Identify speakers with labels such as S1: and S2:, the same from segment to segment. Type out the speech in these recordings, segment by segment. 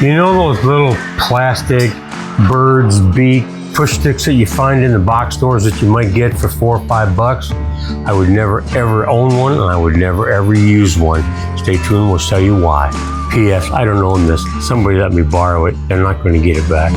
S1: You know those little plastic bird's beak push sticks that you find in the box stores that you might get for $4 or $5? I would never ever own one, and I would never ever use one. Stay tuned, we'll tell you why. P.S. I don't own this. Somebody let me borrow it. They're not going to get it back.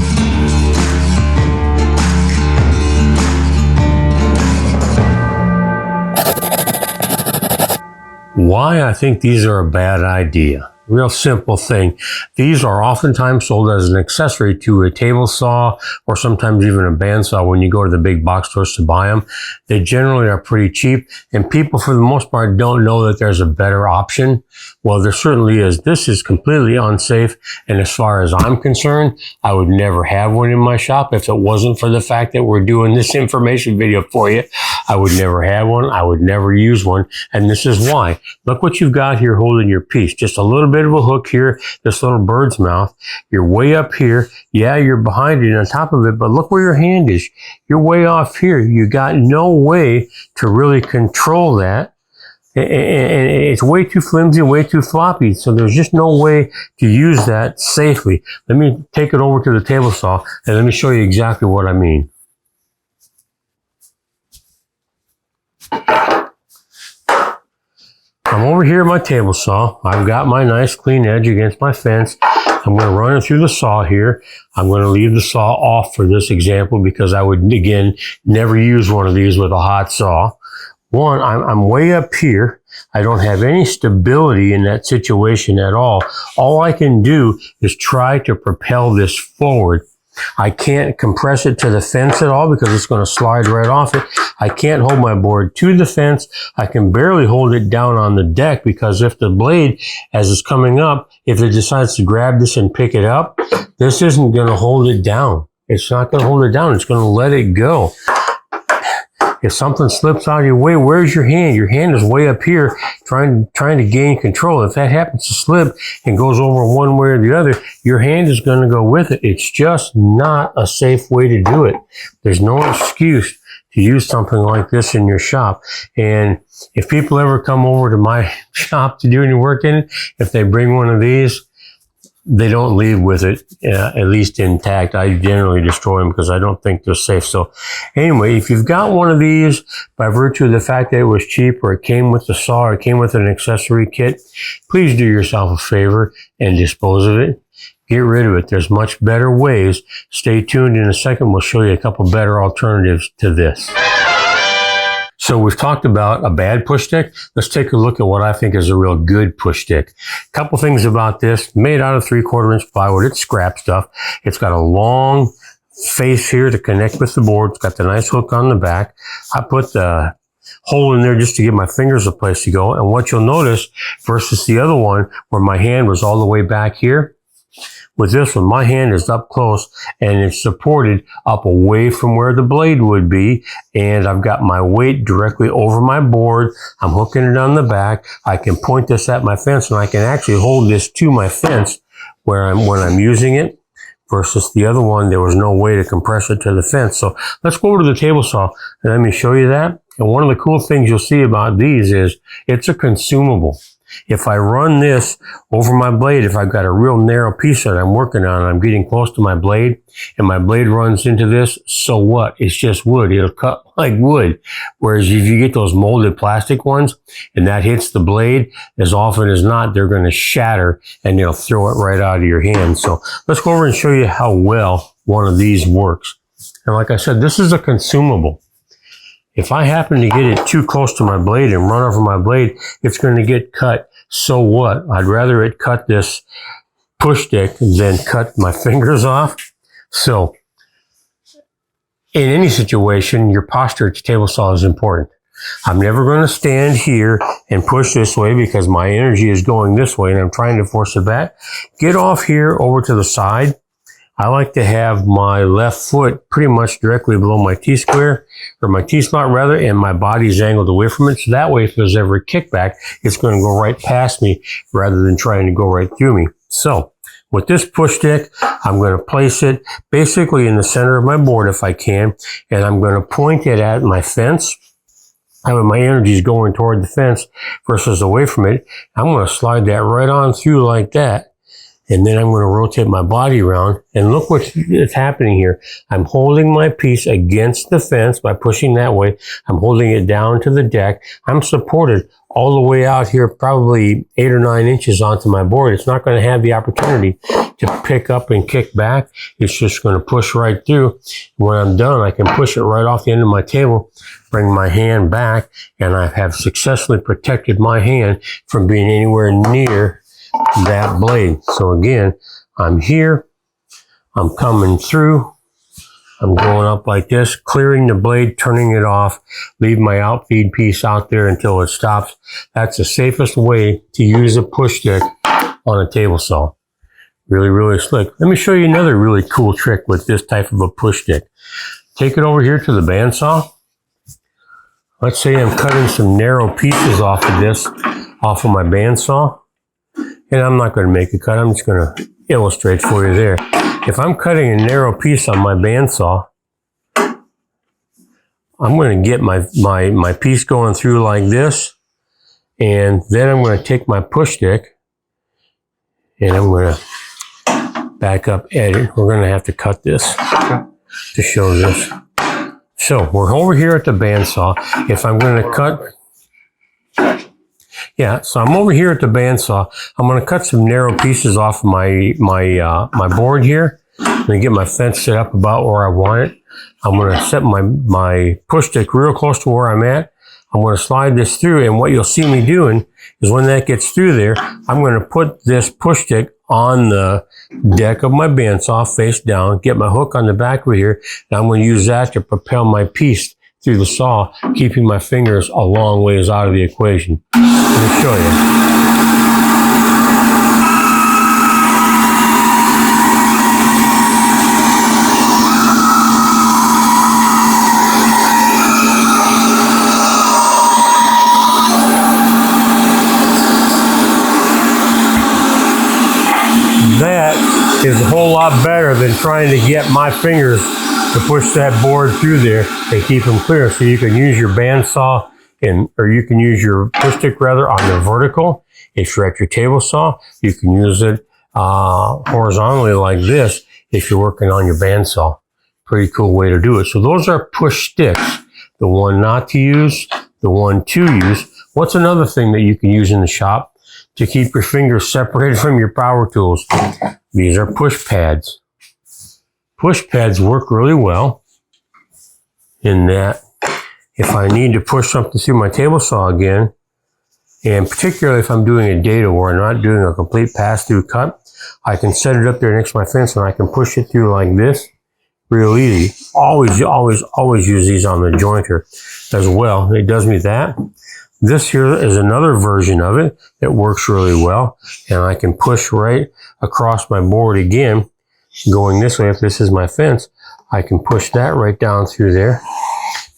S1: Why I think these are a bad idea. Real simple thing. These are oftentimes sold as an accessory to a table saw or sometimes even a bandsaw when you go to the big box stores to buy them. They generally are pretty cheap, and people for the most part don't know that there's a better option. Well, there certainly is. This is completely unsafe, and as far as I'm concerned, I would never have one in my shop if it wasn't for the fact that we're doing this information video for you. I would never have one. I would never use one, and this is why. Look what you've got here holding your piece. Just a little bit of a hook here, this little bird's mouth. You're way up here. Yeah, you're behind it on top of it, but look where your hand is. You're way off here. You got no way to really control that. And it's way too flimsy, way too floppy. So there's just no way to use that safely. Let me take it over to the table saw and let me show you exactly what I mean. I'm over here at my table saw. I've got my nice clean edge against my fence. I'm going to run it through the saw here. I'm going to leave the saw off for this example because I would, again, never use one of these with a hot saw. One, I'm way up here. I don't have any stability in that situation at all. All I can do is try to propel this forward. I can't compress it to the fence at all because it's going to slide right off it. I can't hold my board to the fence. I can barely hold it down on the deck because if the blade, as it's coming up, if it decides to grab this and pick it up, this isn't going to hold it down. It's not going to hold it down. It's going to let it go. If something slips out of your way, where's your hand? Your hand is way up here trying to gain control. If that happens to slip and goes over one way or the other, your hand is going to go with it. It's just not a safe way to do it. There's no excuse to use something like this in your shop. And if people ever come over to my shop to do any work in it, if they bring one of these, they don't leave with it, at least intact. I generally destroy them because I don't think they're safe. So anyway, if you've got one of these, by virtue of the fact that it was cheap or it came with the saw or it came with an accessory kit, please do yourself a favor and dispose of it. Get rid of it. There's much better ways. Stay tuned. In a second, we'll show you a couple better alternatives to this. So we've talked about a bad push stick. Let's take a look at what I think is a real good push stick. Couple things about this. Made out of 3/4 inch plywood. It's scrap stuff. It's got a long face here to connect with the board. It's got the nice hook on the back. I put the hole in there just to give my fingers a place to go. And what you'll notice versus the other one where my hand was all the way back here, with this one, my hand is up close and it's supported up away from where the blade would be. And I've got my weight directly over my board. I'm hooking it on the back. I can point this at my fence and I can actually hold this to my fence when I'm using it. Versus the other one, there was no way to compress it to the fence. So let's go over to the table saw and let me show you that. And one of the cool things you'll see about these is it's a consumable. If I run this over my blade, if I've got a real narrow piece that I'm working on, I'm getting close to my blade, and my blade runs into this, so what? It's just wood. It'll cut like wood. Whereas if you get those molded plastic ones, and that hits the blade, as often as not, they're going to shatter, and they'll throw it right out of your hand. So let's go over and show you how well one of these works. And like I said, this is a consumable. If I happen to get it too close to my blade and run over my blade, it's going to get cut. So what? I'd rather it cut this push stick than cut my fingers off. So in any situation, your posture at the table saw is important. I'm never going to stand here and push this way because my energy is going this way and I'm trying to force it back. Get off here over to the side. I like to have my left foot pretty much directly below my T-square, or my T-slot rather, and my body's angled away from it. So that way, if there's ever a kickback, it's going to go right past me rather than trying to go right through me. So with this push stick, I'm going to place it basically in the center of my board if I can, and I'm going to point it at my fence. That way my energy is going toward the fence versus away from it. I'm going to slide that right on through like that. And then I'm going to rotate my body around, and look what is happening here. I'm holding my piece against the fence by pushing that way. I'm holding it down to the deck. I'm supported all the way out here, probably 8 or 9 inches onto my board. It's not going to have the opportunity to pick up and kick back. It's just going to push right through. When I'm done, I can push it right off the end of my table, bring my hand back, and I have successfully protected my hand from being anywhere near that blade. So again, I'm here, I'm coming through, I'm going up like this, clearing the blade, turning it off, leave my outfeed piece out there until it stops. That's the safest way to use a push stick on a table saw. Really, really slick. Let me show you another really cool trick with this type of a push stick. Take it over here to the bandsaw. Let's say I'm cutting some narrow pieces off of my bandsaw. And I'm not going to make a cut. I'm just going to illustrate for you there. If I'm cutting a narrow piece on my bandsaw, I'm going to get my piece going through like this. And then I'm going to take my push stick and I'm going to back up, edit. We're going to have to cut this to show this. So we're over here at the bandsaw. If I'm going to cut... Yeah, so I'm over here at the bandsaw. I'm going to cut some narrow pieces off my board here. I'm going to get my fence set up about where I want it. I'm going to set my push stick real close to where I'm at. I'm going to slide this through, and what you'll see me doing is when that gets through there, I'm going to put this push stick on the deck of my bandsaw face down, get my hook on the back of here, and I'm going to use that to propel my piece through the saw, keeping my fingers a long ways out of the equation. Let me show you. That is a whole lot better than trying to get my fingers to push that board through there and keep them clear. So you can use your bandsaw or you can use your push stick rather on the vertical. If you're at your table saw, you can use it horizontally like this if you're working on your bandsaw. Pretty cool way to do it. So those are push sticks. The one not to use, the one to use. What's another thing that you can use in the shop to keep your fingers separated from your power tools? These are push pads. Push pads work really well in that if I need to push something through my table saw again, and particularly if I'm doing a dado where I'm not doing a complete pass-through cut, I can set it up there next to my fence and I can push it through like this real easy. Always use these on the jointer as well. It does me that. This here is another version of it that works really well, and I can push right across my board again. Going this way, if this is my fence, I can push that right down through there.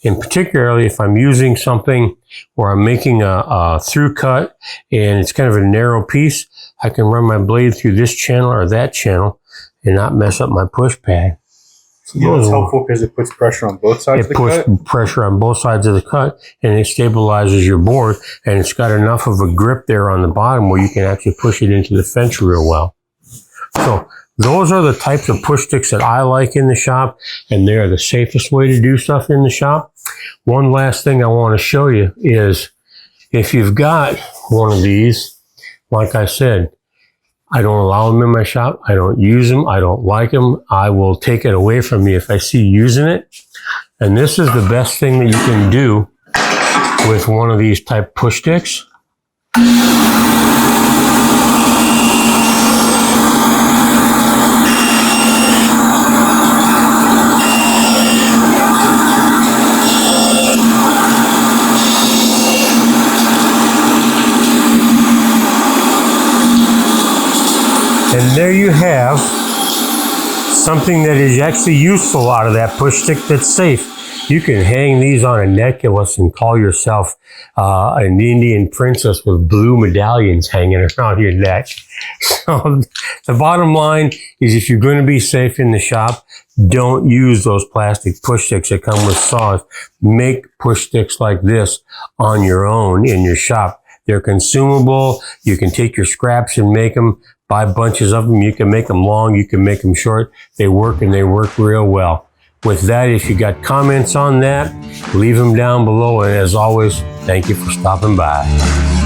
S1: And particularly if I'm using something where I'm making a through cut and it's kind of a narrow piece, I can run my blade through this channel or that channel and not mess up my push pad.
S2: So it's helpful because it puts pressure on both sides of the cut?
S1: It puts pressure on both sides of the cut, and it stabilizes your board, and it's got enough of a grip there on the bottom where you can actually push it into the fence real well. So those are the types of push sticks that I like in the shop, and they're the safest way to do stuff in the shop. One last thing I want to show you is if you've got one of these, like I said, I don't allow them in my shop. I don't use them. I don't like them. I will take it away from you if I see you using it. And this is the best thing that you can do with one of these type push sticks. And there you have something that is actually useful out of that push stick that's safe. You can hang these on a necklace and call yourself an Indian princess with blue medallions hanging around your neck. So the bottom line is if you're going to be safe in the shop, don't use those plastic push sticks that come with saws. Make push sticks like this on your own in your shop. They're consumable. You can take your scraps and make them. buy bunches of them. You can make them long, you can make them short. They work, and they work real well. With that, if you got comments on that, leave them down below. And as always, thank you for stopping by.